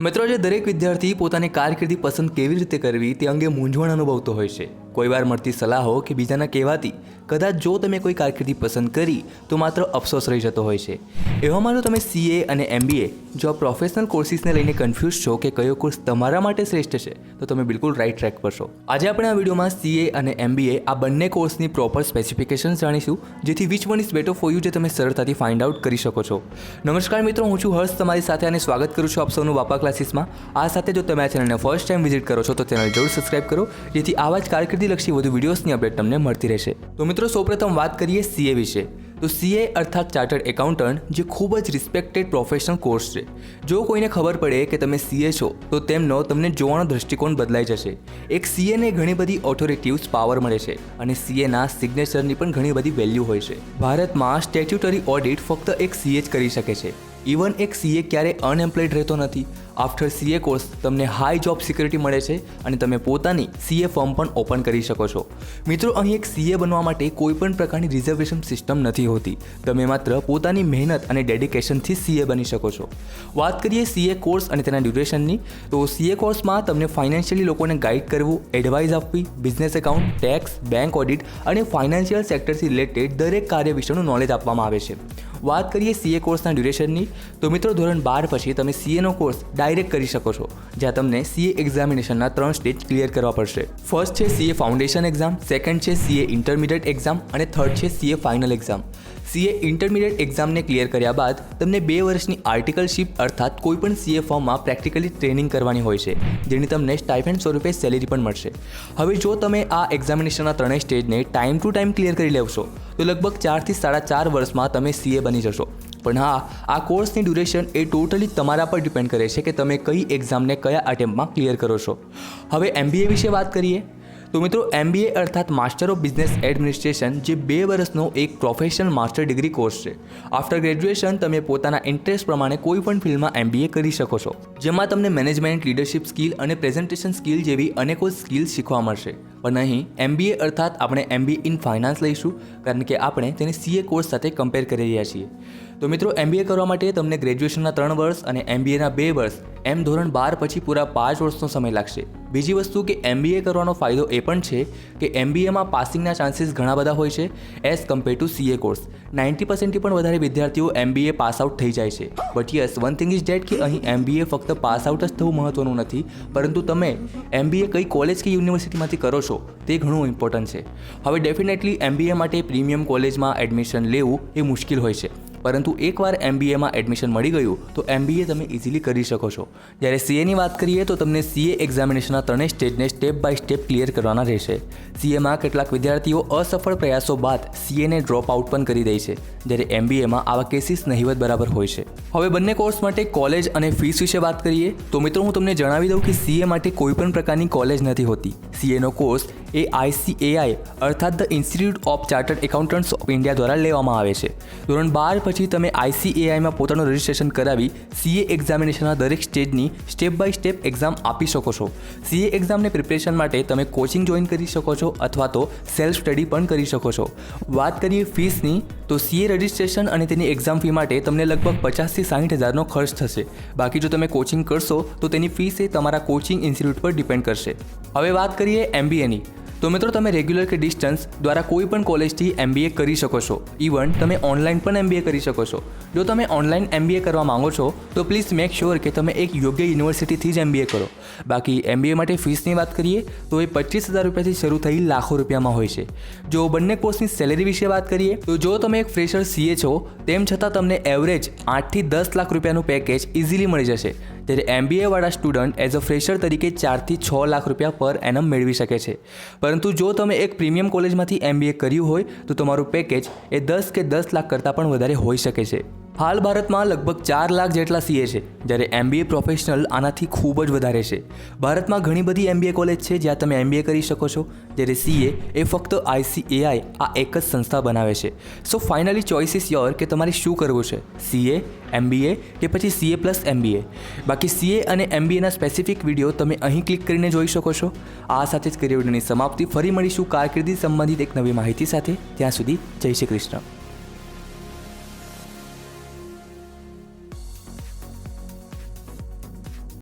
મિત્રો, જે દરેક વિદ્યાર્થી પોતાની કારકિર્દી પસંદ કેવી રીતે કરવી તે અંગે મૂંઝવણ અનુભવતો હોય છે. કોઈવાર મળતી સલાહો કે બીજાના કહેવાથી કદાચ જો તમે કોઈ કારકિર્દી પસંદ કરી તો માત્ર અફસોસ રહી જતો હોય છે. એવામાં જો તમે CA અને MBA જો પ્રોફેશનલ કોર્સિસને લઈને કન્ફ્યુઝ છો કે કયો કોર્સ તમારા માટે શ્રેષ્ઠ છે તો તમે બિલકુલ રાઈટ ટ્રેક પર છો. આજે આપણે આ વિડીયોમાં CA અને MBA આ બંને કોર્સની પ્રોપર સ્પેસિફિકેશન્સ જાણીશું, જેથી which one is better for you જે તમે સરળતાથી ફાઇન્ડ આઉટ કરી શકો છો. નમસ્કાર મિત્રો, હું છું હર્ષ તમારી સાથે અને સ્વાગત કરું છું આપ સૌનું બાપા ક્લાસીસમાં. આ સાથે જો તમે આ ચેનલને ફર્સ્ટ ટાઈમ વિઝિટ કરો છો તો ચેનલ જરૂર સબસ્ક્રાઇબ કરો, જેથી આવા જ કારકિર્દીલક્ષી વધુ વિડીયોઝની અપડેટ તમને મળતી રહેશે. તો મિત્રો, સૌપ્રથમ વાત કરીએ CA વિશે. તો CA અર્થાત ચાર્ટર્ડ એકાઉન્ટન્ટ જે ખૂબ જ રિસ્પેક્ટેડ પ્રોફેશનલ કોર્સ છે. જો કોઈને ખબર પડે કે તમે CA છો તો તેમનો તમને જોવાનો દૃષ્ટિકોણ બદલાઈ જશે. એક CA ને ઘણી બધી ઓથોરિટીવ્સ પાવર મળે છે અને CA ના સિગ્નેચરની પણ ઘણી બધી વેલ્યુ હોય છે. ભારતમાં સ્ટેચ્યુટરી ઓડિટ ફક્ત એક CA જ કરી શકે છે. ઇવન એક CA ક્યારે અનએમ્પ્લોયડ રહેતો નથી. આફ્ટર CA કોર્સ તમને હાઈ જોબ સિક્યુરિટી મળે છે અને તમે પોતાની CA ફર્મ પણ ઓપન કરી શકો છો. મિત્રો, અહીં એક CA બનવા માટે કોઈ પણ પ્રકારની રિઝર્વેશન સિસ્ટમ નથી હોતી. તમે માત્ર પોતાની મહેનત અને ડેડિકેશનથી CA બની શકો છો. વાત કરીએ CA કોર્સ અને તેના ડ્યુરેશનની, તો CA કોર્સમાં તમને ફાઇનાન્શિયલી લોકોને ગાઈડ કરવું, એડવાઇસ આપવી, business account, tax, bank audit અને ફાઇનાન્શિયલ સેક્ટરથી રિલેટેડ દરેક કાર્ય વિશેનું નોલેજ આપવામાં આવે છે. વાત કરીએ CA કોર્સના ડ્યુરેશનની, તો મિત્રો ધોરણ 12 પછી તમે CAનો કોર્સ ડાયરેક્ટ કરી શકો છો, જ્યાં તમને CA એક્ઝામિનેશનના 3 સ્ટેજ ક્લિયર કરવા પડશે. ફર્સ્ટ છે CA ફાઉન્ડેશન એક્ઝામ, સેકન્ડ છે CA ઇન્ટરમીડિયેટ એક્ઝામ અને થર્ડ છે CA final exam. CA intermediate એક્ઝામને ક્લિયર કર્યા બાદ તમને 2 વર્ષની આર્ટિકલશીપ અર્થાત કોઈપણ CA ફર્મમાં પ્રેક્ટિકલી ટ્રેનિંગ કરવાની હોય છે, જેની તમને સ્ટાઇપેન્ડ સ્વરૂપે સેલેરી પણ મળશે. હવે જો તમે આ એક્ઝામિનેશનના 3 સ્ટેજને ટાઈમ ટુ ટાઈમ ક્લિયર કરી લેવશો તો લગભગ 4 થી 4.5 વર્ષમાં તમે CA બની જશો. પણ હા, આ કોર્સની ડ્યુરેશન એ ટોટલી તમારા પર ડિપેન્ડ કરે છે કે તમે કઈ એક્ઝામને કયા અટેમ્પમાં ક્લિયર કરો છો. હવે MBA વિશે વાત કરીએ, તો મિત્રો MBA અર્થાત માસ્ટર ઓફ બિઝનેસ એડમિનિસ્ટ્રેશન જે 2 વર્ષનો એક પ્રોફેશનલ માસ્ટર ડિગ્રી કોર્સ છે. આફ્ટર ગ્રેજ્યુએશન તમે પોતાના ઇન્ટરેસ્ટ પ્રમાણે કોઈ પણ ફિલ્ડમાં MBA કરી શકો છો, જેમાં તમને મેનેજમેન્ટ, લીડરશિપ સ્કિલ અને પ્રેઝન્ટેશન સ્કિલ જેવી અનેકો સ્કિલ શીખવા મળશે. પણ અહીં MBA અર્થાત આપણે MBA ઇન ફાઇનાન્સ લઈશું, કારણ કે આપણે તેને CA કોર્સ સાથે કમ્પેર કરી રહ્યા છીએ. તો મિત્રો, MBA કરવા માટે તમને ગ્રેજ્યુએશનના 3 વર્ષ અને MBAના 2 વર્ષ એમ ધોરણ 12 પછી પૂરા 5 વર્ષનો સમય લાગશે. બીજી વસ્તુ કે MBA કરવાનો ફાયદો એ પણ છે કે MBAમાં પાસિંગના ચાન્સીસ ઘણા બધા હોય છે as compare to CA course. 90%થી પણ વધારે વિદ્યાર્થીઓ MBA પાસ આઉટ થઈ જાય છે. But yes, one thing is that કે અહીં MBA ફક્ત પાસ આઉટ જ થવું મહત્વનું નથી, પરંતુ તમે MBA કઈ કોલેજ કે યુનિવર્સિટીમાંથી કરો છો તે ઘણું ઇમ્પોર્ટન્ટ છે. હવે ડેફિનેટલી MBA માટે પ્રીમિયમ કોલેજમાં એડમિશન લેવું એ મુશ્કેલ હોય છે, પરંતુ એકવાર MBAમાં એડમિશન મળી ગયું તો MBA તમે ઇઝીલી કરી શકો છો. જ્યારે CAની વાત કરીએ તો તમને CA એક્ઝામિનેશનના 3 સ્ટેજને સ્ટેપ બાય સ્ટેપ ક્લિયર કરવાના રહેશે. CAમાં કેટલાક વિદ્યાર્થીઓ અસફળ પ્રયાસો બાદ CAને ડ્રોપ આઉટ પણ કરી દે છે, જ્યારે MBAમાં આવા કેસીસ નહિવત બરાબર હોય છે. હવે બંને કોર્સ માટે કોલેજ અને ફીસ વિશે વાત કરીએ, તો મિત્રો હું તમને જણાવી દઉં કે CA માટે કોઈ પણ પ્રકારની કોલેજ નથી હોતી. CAનો કોર્સ એ ICAI અર્થાત the institute of chartered accountants of India દ્વારા લેવામાં આવે છે. ધોરણ 12 પછી તમે ICAIમાં પોતાનું રજિસ્ટ્રેશન કરાવી CA એક્ઝામિનેશનના દરેક સ્ટેજની સ્ટેપ બાય સ્ટેપ એક્ઝામ આપી શકો છો. CA એક્ઝામને પ્રિપરેશન માટે તમે કોચિંગ જોઈન કરી શકો છો અથવા તો સેલ્ફ સ્ટડી પણ કરી શકો છો. વાત કરીએ ફીસની, તો CA રજિસ્ટ્રેશન અને તેની એક્ઝામ ફી માટે તમને લગભગ 50 થી 60 હજારનો ખર્ચ થશે. બાકી જો તમે કોચિંગ કરશો તો તેની ફીસ એ તમારા કોચિંગ ઇન્સ્ટિટ્યૂટ પર ડિપેન્ડ કરશે. હવે વાત કરીએ MBAની, તો મિત્રો તમે રેગ્યુલર કે ડિસ્ટન્સ દ્વારા કોઈ પણ કોલેજથી MBA કરી શકો છો. ઇવન તમે ઓનલાઈન પણ MBA કરી શકો છો. જો તમે ઓનલાઈન MBA કરવા માંગો છો તો પ્લીઝ મેક શ્યોર કે તમે એક યોગ્ય યુનિવર્સિટીથી જ MBA કરો. બાકી MBA માટે ફીસની વાત કરીએ તો એ 25,000 રૂપિયાથી શરૂ થઈ લાખો રૂપિયામાં હોય છે. જો બંને કોર્સની સેલેરી વિશે વાત કરીએ તો જો તમે એક ફ્રેશર CA છો તેમ છતાં તમને એવરેજ 8 થી 10 લાખ રૂપિયાનું પેકેજ ઇઝીલી મળી જશે, જ્યારે MBA વાળા સ્ટુડન્ટ એઝ અ ફ્રેશર તરીકે 4 થી 6 લાખ રૂપિયા પર એનમ મેળવી શકે છે. પરંતુ જો તમે એક પ્રીમિયમ કોલેજમાંથી MBA કર્યું હોય તો તમારું પેકેજ એ 10 કે 10 લાખ કરતાં પણ વધારે હોઈ શકે છે. હાલ ભારતમાં લગભગ 4 લાખ જેટલા CA છે, જ્યારે MBA પ્રોફેશનલ આનાથી ખૂબ જ વધારે છે. ભારતમાં ઘણી બધી MBA કોલેજ છે જ્યાં તમે MBA કરી શકો છો, જ્યારે CA એ ફક્ત ICAI આ એક જ સંસ્થા બનાવે છે. So finally choice is your કે તમારે શું કરવું છે, CA, MBA કે પછી CA+ MBA. બાકી CA અને MBAના સ્પેસિફિક વિડીયો તમે અહીં ક્લિક કરીને જોઈ શકો છો. આ સાથે જ કરીએ વિડીયોની સમાપ્તિ. ફરી મળીશું કારકિર્દી સંબંધિત એક નવી માહિતી સાથે. ત્યાં સુધી જય શ્રી કૃષ્ણ.